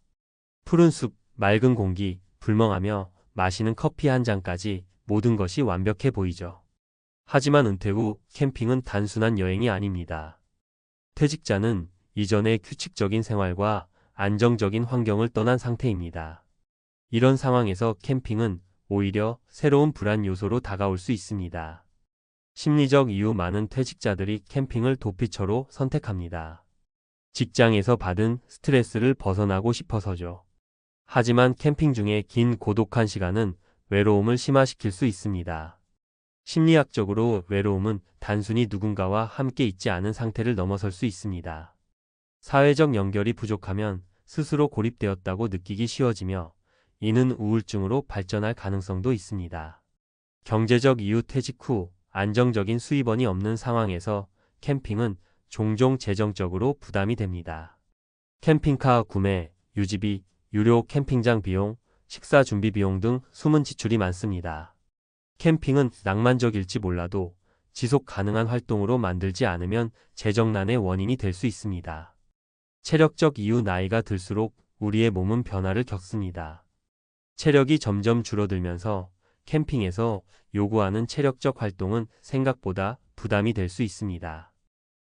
푸른 숲, 맑은 공기, 불멍하며 마시는 커피 한 잔까지 모든 것이 완벽해 보이죠. 하지만 은퇴 후 캠핑은 단순한 여행이 아닙니다. 퇴직자는 이전의 규칙적인 생활과 안정적인 환경을 떠난 상태입니다. 이런 상황에서 캠핑은 오히려 새로운 불안 요소로 다가올 수 있습니다. 심리적 이유. 많은 퇴직자들이 캠핑을 도피처로 선택합니다. 직장에서 받은 스트레스를 벗어나고 싶어서죠. 하지만 캠핑 중에 긴 고독한 시간은 외로움을 심화시킬 수 있습니다. 심리학적으로 외로움은 단순히 누군가와 함께 있지 않은 상태를 넘어설 수 있습니다. 사회적 연결이 부족하면 스스로 고립되었다고 느끼기 쉬워지며 이는 우울증으로 발전할 가능성도 있습니다. 경제적 이유. 퇴직 후 안정적인 수입원이 없는 상황에서 캠핑은 종종 재정적으로 부담이 됩니다. 캠핑카 구매, 유지비, 유료 캠핑장 비용, 식사 준비 비용 등 숨은 지출이 많습니다. 캠핑은 낭만적일지 몰라도 지속 가능한 활동으로 만들지 않으면 재정난의 원인이 될 수 있습니다. 체력적 이유. 나이가 들수록 우리의 몸은 변화를 겪습니다. 체력이 점점 줄어들면서 캠핑에서 요구하는 체력적 활동은 생각보다 부담이 될 수 있습니다.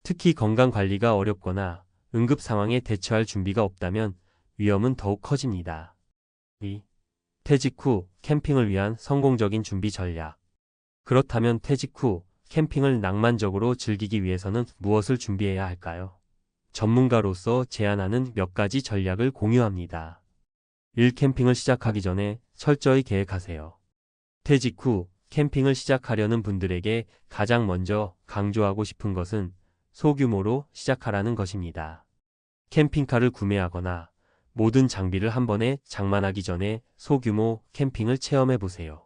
특히 건강 관리가 어렵거나 응급 상황에 대처할 준비가 없다면 위험은 더욱 커집니다. 2. 퇴직 후 캠핑을 위한 성공적인 준비 전략. 그렇다면 퇴직 후 캠핑을 낭만적으로 즐기기 위해서는 무엇을 준비해야 할까요? 전문가로서 제안하는 몇 가지 전략을 공유합니다. 1. 캠핑을 시작하기 전에 철저히 계획하세요. 퇴직 후 캠핑을 시작하려는 분들에게 가장 먼저 강조하고 싶은 것은 소규모로 시작하라는 것입니다. 캠핑카를 구매하거나 모든 장비를 한 번에 장만하기 전에 소규모 캠핑을 체험해 보세요.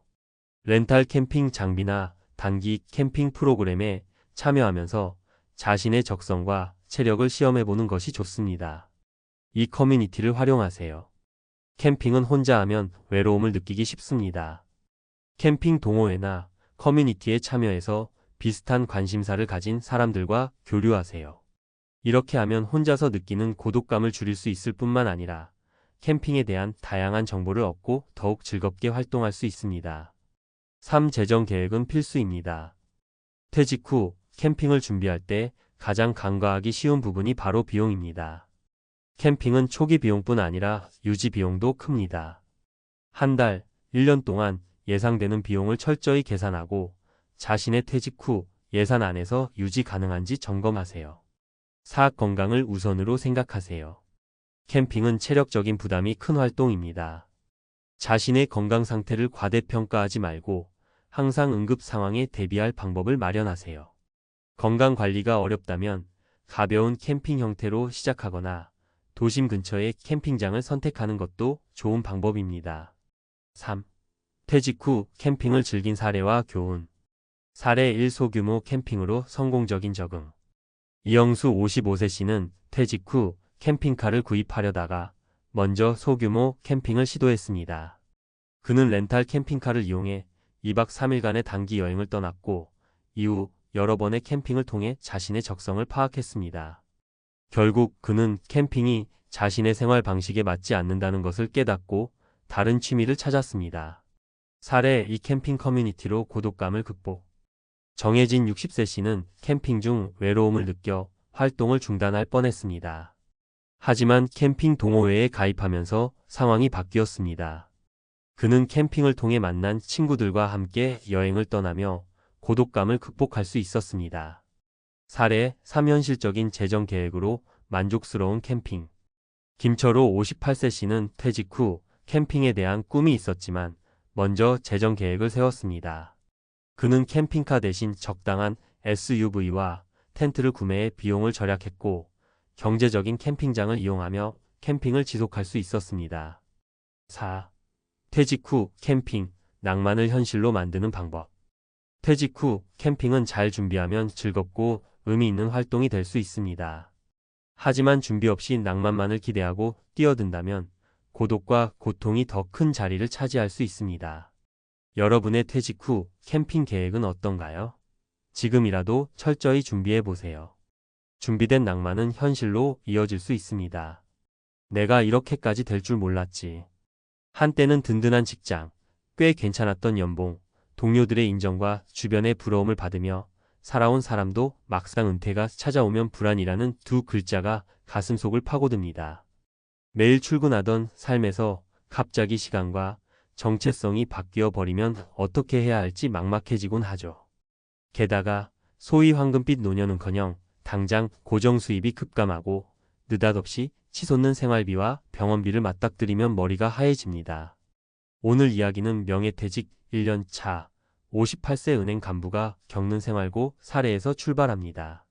렌탈 캠핑 장비나 단기 캠핑 프로그램에 참여하면서 자신의 적성과 체력을 시험해 보는 것이 좋습니다. 이 커뮤니티를 활용하세요. 캠핑은 혼자 하면 외로움을 느끼기 쉽습니다. 캠핑 동호회나 커뮤니티에 참여해서 비슷한 관심사를 가진 사람들과 교류하세요. 이렇게 하면 혼자서 느끼는 고독감을 줄일 수 있을 뿐만 아니라 캠핑에 대한 다양한 정보를 얻고 더욱 즐겁게 활동할 수 있습니다. 3. 재정 계획은 필수입니다. 퇴직 후 캠핑을 준비할 때 가장 간과하기 쉬운 부분이 바로 비용입니다. 캠핑은 초기 비용뿐 아니라 유지 비용도 큽니다. 한 달, 1년 동안 예상되는 비용을 철저히 계산하고 자신의 퇴직 후 예산 안에서 유지 가능한지 점검하세요. 사악 건강을 우선으로 생각하세요. 캠핑은 체력적인 부담이 큰 활동입니다. 자신의 건강 상태를 과대평가하지 말고 항상 응급 상황에 대비할 방법을 마련하세요. 건강 관리가 어렵다면 가벼운 캠핑 형태로 시작하거나 도심 근처의 캠핑장을 선택하는 것도 좋은 방법입니다. 3. 퇴직 후 캠핑을 즐긴 사례와 교훈. 사례 1. 소규모 캠핑으로 성공적인 적응. 이영수 55세 씨는 퇴직 후 캠핑카를 구입하려다가 먼저 소규모 캠핑을 시도했습니다. 그는 렌탈 캠핑카를 이용해 2박 3일간의 단기 여행을 떠났고 이후 여러 번의 캠핑을 통해 자신의 적성을 파악했습니다. 결국 그는 캠핑이 자신의 생활 방식에 맞지 않는다는 것을 깨닫고 다른 취미를 찾았습니다. 사례 2. 캠핑 커뮤니티로 고독감을 극복. 정혜진 60세 씨는 캠핑 중 외로움을 느껴 활동을 중단할 뻔했습니다. 하지만 캠핑 동호회에 가입하면서 상황이 바뀌었습니다. 그는 캠핑을 통해 만난 친구들과 함께 여행을 떠나며 고독감을 극복할 수 있었습니다. 사례 3. 현실적인 재정 계획으로 만족스러운 캠핑. 김철호 58세 씨는 퇴직 후 캠핑에 대한 꿈이 있었지만 먼저 재정 계획을 세웠습니다. 그는 캠핑카 대신 적당한 SUV와 텐트를 구매해 비용을 절약했고 경제적인 캠핑장을 이용하며 캠핑을 지속할 수 있었습니다. 4. 퇴직 후 캠핑, 낭만을 현실로 만드는 방법. 퇴직 후 캠핑은 잘 준비하면 즐겁고 의미 있는 활동이 될 수 있습니다. 하지만 준비 없이 낭만만을 기대하고 뛰어든다면 고독과 고통이 더 큰 자리를 차지할 수 있습니다. 여러분의 퇴직 후 캠핑 계획은 어떤가요? 지금이라도 철저히 준비해 보세요. 준비된 낭만은 현실로 이어질 수 있습니다. 내가 이렇게까지 될 줄 몰랐지. 한때는 든든한 직장, 꽤 괜찮았던 연봉, 동료들의 인정과 주변의 부러움을 받으며 살아온 사람도 막상 은퇴가 찾아오면 불안이라는 두 글자가 가슴속을 파고듭니다. 매일 출근하던 삶에서 갑자기 시간과 정체성이 바뀌어 버리면 어떻게 해야 할지 막막해지곤 하죠. 게다가 소위 황금빛 노년은커녕 당장 고정 수입이 급감하고 느닷없이 치솟는 생활비와 병원비를 맞닥뜨리면 머리가 하얘집니다. 오늘 이야기는 명예퇴직 1년 차 58세 은행 간부가 겪는 생활고 사례에서 출발합니다.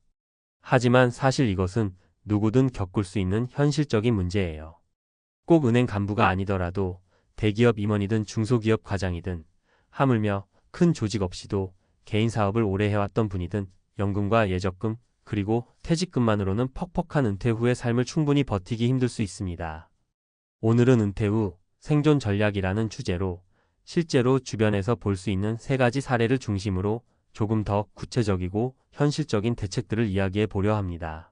하지만 사실 이것은 누구든 겪을 수 있는 현실적인 문제예요. 꼭 은행 간부가 아니더라도 대기업 임원이든 중소기업 과장이든 하물며 큰 조직 없이도 개인 사업을 오래 해왔던 분이든 연금과 예적금 그리고 퇴직금만으로는 퍽퍽한 은퇴 후의 삶을 충분히 버티기 힘들 수 있습니다. 오늘은 은퇴 후 생존 전략이라는 주제로 실제로 주변에서 볼 수 있는 3가지 사례를 중심으로 조금 더 구체적이고 현실적인 대책들을 이야기해 보려 합니다.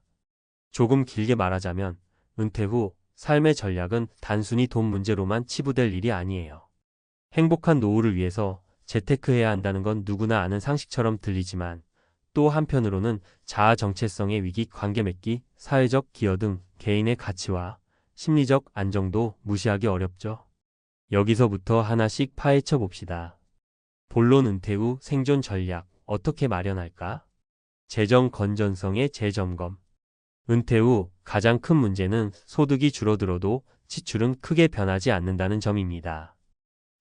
조금 길게 말하자면 은퇴 후 삶의 전략은 단순히 돈 문제로만 치부될 일이 아니에요. 행복한 노후를 위해서 재테크해야 한다는 건 누구나 아는 상식처럼 들리지만 또 한편으로는 자아 정체성의 위기, 관계 맺기, 사회적 기여 등 개인의 가치와 심리적 안정도 무시하기 어렵죠. 여기서부터 하나씩 파헤쳐 봅시다. 본론 은퇴 후 생존 전략 어떻게 마련할까? 재정 건전성의 재점검. 은퇴 후 가장 큰 문제는 소득이 줄어들어도 지출은 크게 변하지 않는다는 점입니다.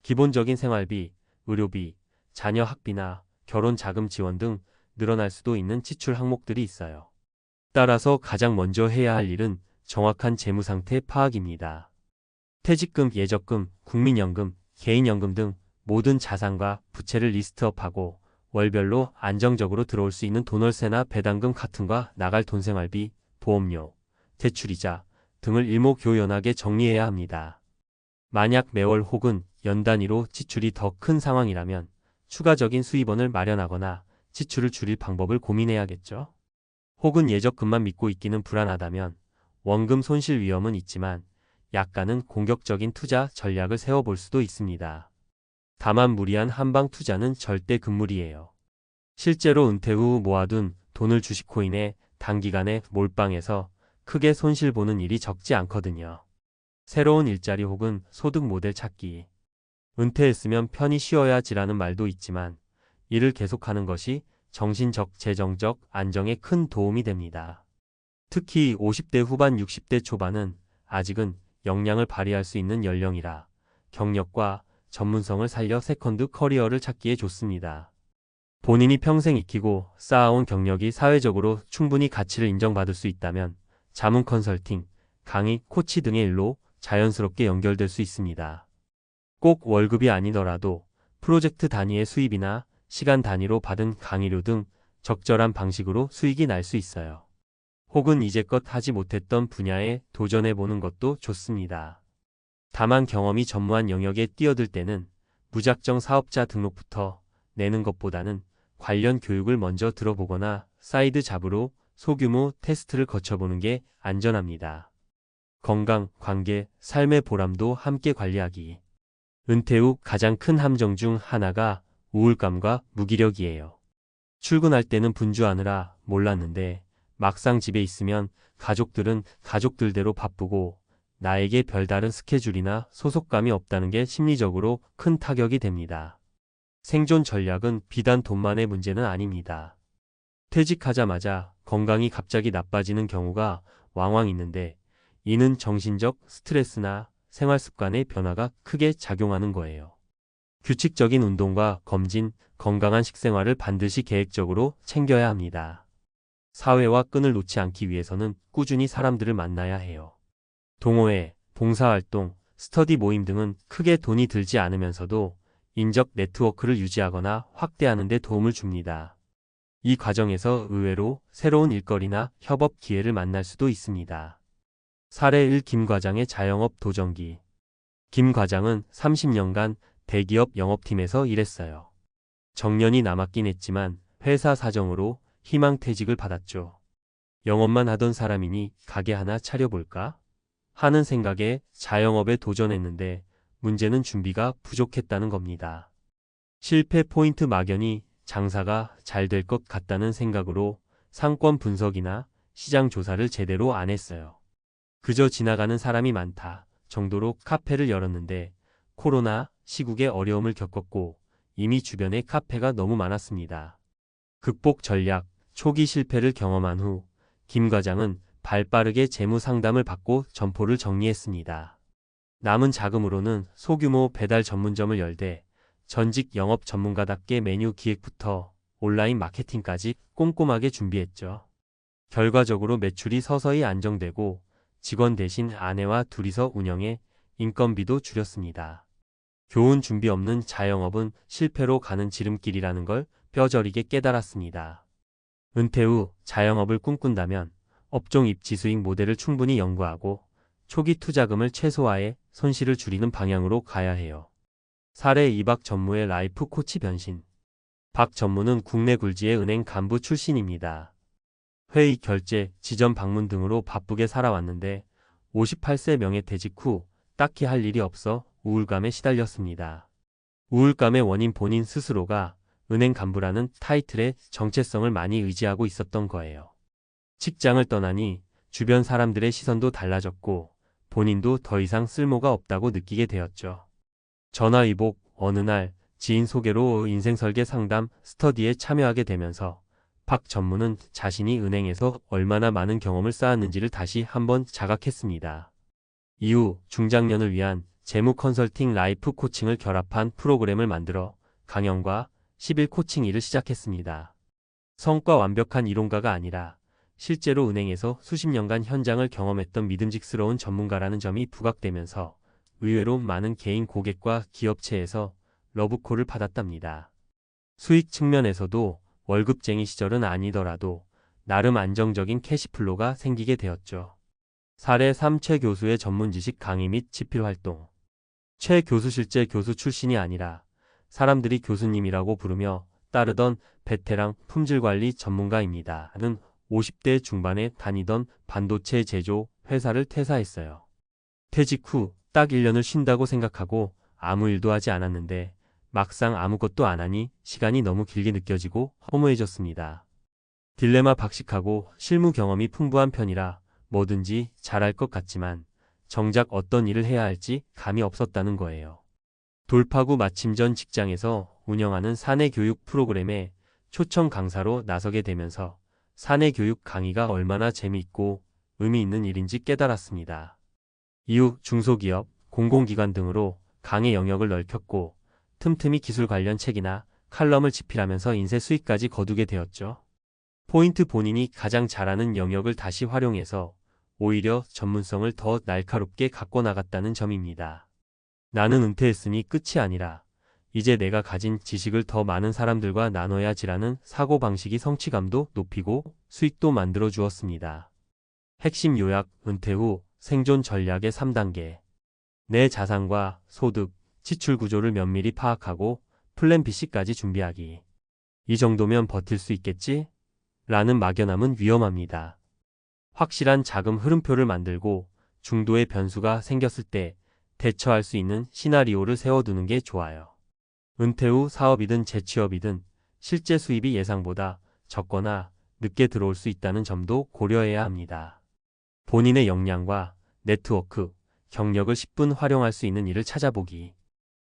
기본적인 생활비, 의료비, 자녀 학비나 결혼 자금 지원 등 늘어날 수도 있는 지출 항목들이 있어요. 따라서 가장 먼저 해야 할 일은 정확한 재무 상태 파악입니다. 퇴직금, 예적금, 국민연금, 개인연금 등 모든 자산과 부채를 리스트업하고 월별로 안정적으로 들어올 수 있는 돈월세나 배당금 같은과 나갈 돈생활비, 보험료, 대출이자 등을 일목요연하게 정리해야 합니다. 만약 매월 혹은 연 단위로 지출이 더 큰 상황이라면 추가적인 수입원을 마련하거나 지출을 줄일 방법을 고민해야겠죠. 혹은 예적금만 믿고 있기는 불안하다면 원금 손실 위험은 있지만 약간은 공격적인 투자 전략을 세워볼 수도 있습니다. 다만 무리한 한방 투자는 절대 금물이에요. 실제로 은퇴 후 모아둔 돈을 주식코인에 단기간에 몰빵해서 크게 손실 보는 일이 적지 않거든요. 새로운 일자리 혹은 소득 모델 찾기. 은퇴했으면 편히 쉬어야지라는 말도 있지만 일을 계속하는 것이 정신적, 재정적 안정에 큰 도움이 됩니다. 특히 50대 후반 60대 초반은 아직은 역량을 발휘할 수 있는 연령이라 경력과 전문성을 살려 세컨드 커리어를 찾기에 좋습니다. 본인이 평생 익히고 쌓아온 경력이 사회적으로 충분히 가치를 인정받을 수 있다면 자문 컨설팅, 강의, 코치 등의 일로 자연스럽게 연결될 수 있습니다. 꼭 월급이 아니더라도 프로젝트 단위의 수입이나 시간 단위로 받은 강의료 등 적절한 방식으로 수익이 날 수 있어요. 혹은 이제껏 하지 못했던 분야에 도전해보는 것도 좋습니다. 다만 경험이 전무한 영역에 뛰어들 때는 무작정 사업자 등록부터 내는 것보다는 관련 교육을 먼저 들어보거나 사이드 잡으로 소규모 테스트를 거쳐보는 게 안전합니다. 건강, 관계, 삶의 보람도 함께 관리하기. 은퇴 후 가장 큰 함정 중 하나가 우울감과 무기력이에요. 출근할 때는 분주하느라 몰랐는데 막상 집에 있으면 가족들은 가족들대로 바쁘고 나에게 별다른 스케줄이나 소속감이 없다는 게 심리적으로 큰 타격이 됩니다. 생존 전략은 비단 돈만의 문제는 아닙니다. 퇴직하자마자 건강이 갑자기 나빠지는 경우가 왕왕 있는데 이는 정신적 스트레스나 생활 습관의 변화가 크게 작용하는 거예요. 규칙적인 운동과 검진, 건강한 식생활을 반드시 계획적으로 챙겨야 합니다. 사회와 끈을 놓지 않기 위해서는 꾸준히 사람들을 만나야 해요. 동호회, 봉사활동, 스터디 모임 등은 크게 돈이 들지 않으면서도 인적 네트워크를 유지하거나 확대하는 데 도움을 줍니다. 이 과정에서 의외로 새로운 일거리나 협업 기회를 만날 수도 있습니다. 사례 1 김 과장의 자영업 도전기. 김 과장은 30년간 대기업 영업팀에서 일했어요. 정년이 남았긴 했지만 회사 사정으로 희망퇴직을 받았죠. 영업만 하던 사람이니 가게 하나 차려볼까? 하는 생각에 자영업에 도전했는데 문제는 준비가 부족했다는 겁니다. 실패 포인트 막연히 장사가 잘 될 것 같다는 생각으로 상권 분석이나 시장 조사를 제대로 안 했어요. 그저 지나가는 사람이 많다 정도로 카페를 열었는데 코로나 시국에 어려움을 겪었고 이미 주변에 카페가 너무 많았습니다. 극복 전략, 초기 실패를 경험한 후 김 과장은 발빠르게 재무 상담을 받고 점포를 정리했습니다. 남은 자금으로는 소규모 배달 전문점을 열되 전직 영업 전문가답게 메뉴 기획부터 온라인 마케팅까지 꼼꼼하게 준비했죠. 결과적으로 매출이 서서히 안정되고 직원 대신 아내와 둘이서 운영해 인건비도 줄였습니다. 교훈 준비 없는 자영업은 실패로 가는 지름길이라는 걸 뼈저리게 깨달았습니다. 은퇴 후 자영업을 꿈꾼다면 업종 입지 수익 모델을 충분히 연구하고 초기 투자금을 최소화해 손실을 줄이는 방향으로 가야 해요. 사례 2박 전무의 라이프 코치 변신. 박 전무는 국내 굴지의 은행 간부 출신입니다. 회의 결제, 지점 방문 등으로 바쁘게 살아왔는데 58세 명예퇴직 후 딱히 할 일이 없어 우울감에 시달렸습니다. 우울감의 원인 본인 스스로가 은행 간부라는 타이틀의 정체성을 많이 의지하고 있었던 거예요. 직장을 떠나니 주변 사람들의 시선도 달라졌고 본인도 더 이상 쓸모가 없다고 느끼게 되었죠. 전화위복, 어느 날 지인 소개로 인생설계 상담 스터디에 참여하게 되면서 박 전무는 자신이 은행에서 얼마나 많은 경험을 쌓았는지를 다시 한번 자각했습니다. 이후 중장년을 위한 재무 컨설팅 라이프 코칭을 결합한 프로그램을 만들어 강연과 10일 코칭 일을 시작했습니다. 성과 완벽한 이론가가 아니라 실제로 은행에서 수십 년간 현장을 경험했던 믿음직스러운 전문가라는 점이 부각되면서 의외로 많은 개인 고객과 기업체에서 러브콜을 받았답니다. 수익 측면에서도 월급쟁이 시절은 아니더라도 나름 안정적인 캐시플로가 생기게 되었죠. 사례 3 최 교수의 전문 지식 강의 및 집필 활동. 최 교수 실제 교수 출신이 아니라 사람들이 교수님이라고 부르며 따르던 베테랑 품질관리 전문가입니다.는 50대 중반에 다니던 반도체 제조 회사를 퇴사했어요. 퇴직 후 딱 1년을 쉰다고 생각하고 아무 일도 하지 않았는데 막상 아무것도 안 하니 시간이 너무 길게 느껴지고 허무해졌습니다. 딜레마 박식하고 실무 경험이 풍부한 편이라 뭐든지 잘할 것 같지만 정작 어떤 일을 해야 할지 감이 없었다는 거예요. 돌파구 마침 전 직장에서 운영하는 사내교육 프로그램에 초청 강사로 나서게 되면서 사내교육 강의가 얼마나 재미있고 의미 있는 일인지 깨달았습니다. 이후 중소기업, 공공기관 등으로 강의 영역을 넓혔고 틈틈이 기술 관련 책이나 칼럼을 집필하면서 인쇄 수익까지 거두게 되었죠. 포인트 본인이 가장 잘하는 영역을 다시 활용해서 오히려 전문성을 더 날카롭게 갖고 나갔다는 점입니다. 나는 은퇴했으니 끝이 아니라 이제 내가 가진 지식을 더 많은 사람들과 나눠야지라는 사고방식이 성취감도 높이고 수익도 만들어 주었습니다. 핵심 요약, 은퇴 후 생존 전략의 3단계. 내 자산과 소득, 지출 구조를 면밀히 파악하고 플랜 BC까지 준비하기. 이 정도면 버틸 수 있겠지? 라는 막연함은 위험합니다. 확실한 자금 흐름표를 만들고 중도의 변수가 생겼을 때 대처할 수 있는 시나리오를 세워두는 게 좋아요. 은퇴 후 사업이든 재취업이든 실제 수입이 예상보다 적거나 늦게 들어올 수 있다는 점도 고려해야 합니다. 본인의 역량과 네트워크, 경력을 10분 활용할 수 있는 일을 찾아보기.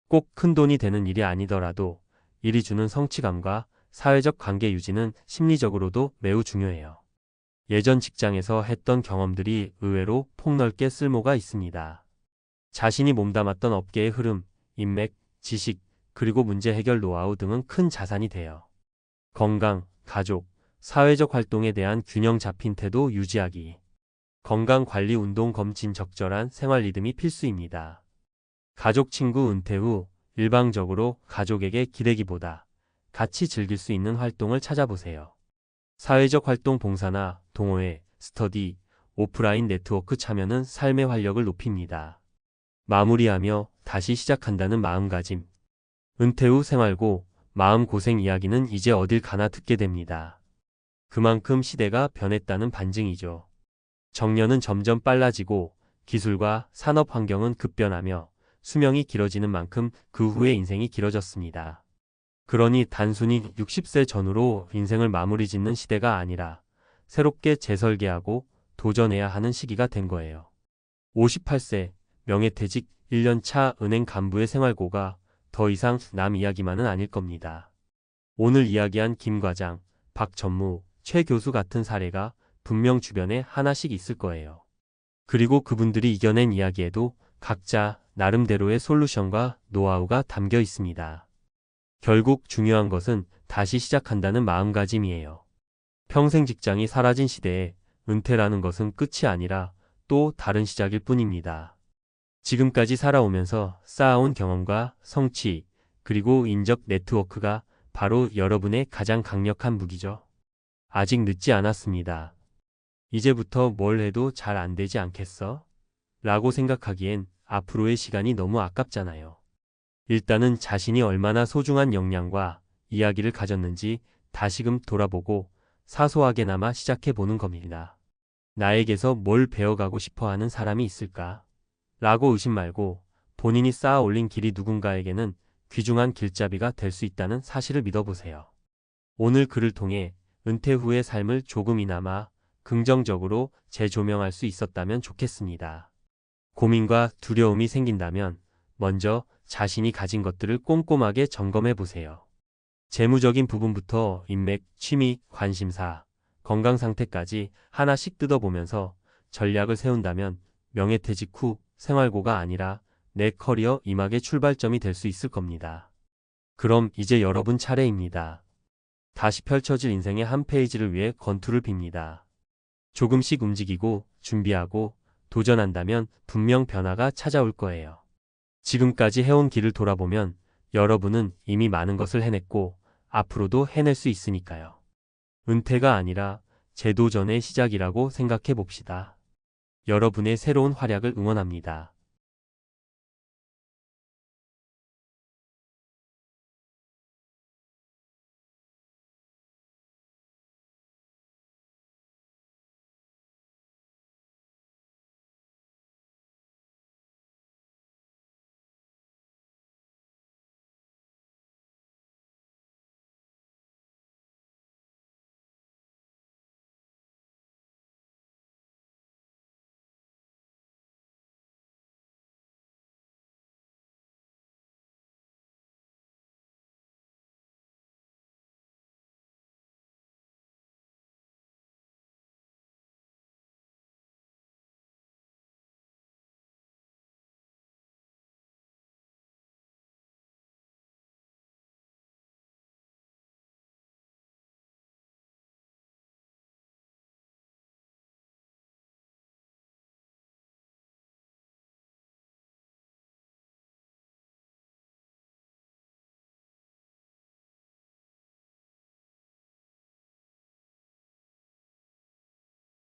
꼭 큰돈이 되는 일이 아니더라도 일이 주는 성취감과 사회적 관계 유지는 심리적으로도 매우 중요해요. 예전 직장에서 했던 경험들이 의외로 폭넓게 쓸모가 있습니다. 자신이 몸담았던 업계의 흐름, 인맥, 지식, 그리고 문제 해결 노하우 등은 큰 자산이 돼요. 건강, 가족, 사회적 활동에 대한 균형 잡힌 태도 유지하기. 건강관리, 운동, 검진, 적절한 생활 리듬이 필수입니다. 가족, 친구 은퇴 후 일방적으로 가족에게 기대기보다 같이 즐길 수 있는 활동을 찾아보세요. 사회적 활동, 봉사나 동호회, 스터디, 오프라인 네트워크 참여는 삶의 활력을 높입니다. 마무리하며 다시 시작한다는 마음가짐. 은퇴 후 생활고 마음고생 이야기는 이제 어딜 가나 듣게 됩니다. 그만큼 시대가 변했다는 반증이죠. 정년은 점점 빨라지고 기술과 산업 환경은 급변하며 수명이 길어지는 만큼 그 후의 인생이 길어졌습니다. 그러니 단순히 60세 전후로 인생을 마무리 짓는 시대가 아니라 새롭게 재설계하고 도전해야 하는 시기가 된 거예요. 58세 명예퇴직 1년차 은행 간부의 생활고가 더 이상 남 이야기만은 아닐 겁니다. 오늘 이야기한 김 과장, 박 전무, 최 교수 같은 사례가 분명 주변에 하나씩 있을 거예요. 그리고 그분들이 이겨낸 이야기에도 각자 나름대로의 솔루션과 노하우가 담겨 있습니다. 결국 중요한 것은 다시 시작한다는 마음가짐이에요. 평생 직장이 사라진 시대에 은퇴라는 것은 끝이 아니라 또 다른 시작일 뿐입니다. 지금까지 살아오면서 쌓아온 경험과 성취, 그리고 인적 네트워크가 바로 여러분의 가장 강력한 무기죠. 아직 늦지 않았습니다. 이제부터 뭘 해도 잘 안 되지 않겠어? 라고 생각하기엔 앞으로의 시간이 너무 아깝잖아요. 일단은 자신이 얼마나 소중한 역량과 이야기를 가졌는지 다시금 돌아보고 사소하게나마 시작해보는 겁니다. 나에게서 뭘 배워가고 싶어하는 사람이 있을까? 라고 의심 말고 본인이 쌓아 올린 길이 누군가에게는 귀중한 길잡이가 될 수 있다는 사실을 믿어보세요. 오늘 글을 통해 은퇴 후의 삶을 조금이나마 긍정적으로 재조명할 수 있었다면 좋겠습니다. 고민과 두려움이 생긴다면 먼저 자신이 가진 것들을 꼼꼼하게 점검해 보세요. 재무적인 부분부터 인맥, 취미, 관심사, 건강 상태까지 하나씩 뜯어보면서 전략을 세운다면 명예퇴직 후 생활고가 아니라 내 커리어 이막의 출발점이 될 수 있을 겁니다. 그럼 이제 여러분 차례입니다. 다시 펼쳐질 인생의 한 페이지를 위해 건투를 빕니다. 조금씩 움직이고 준비하고 도전한다면 분명 변화가 찾아올 거예요. 지금까지 해온 길을 돌아보면 여러분은 이미 많은 것을 해냈고 앞으로도 해낼 수 있으니까요. 은퇴가 아니라 재도전의 시작이라고 생각해 봅시다. 여러분의 새로운 활약을 응원합니다.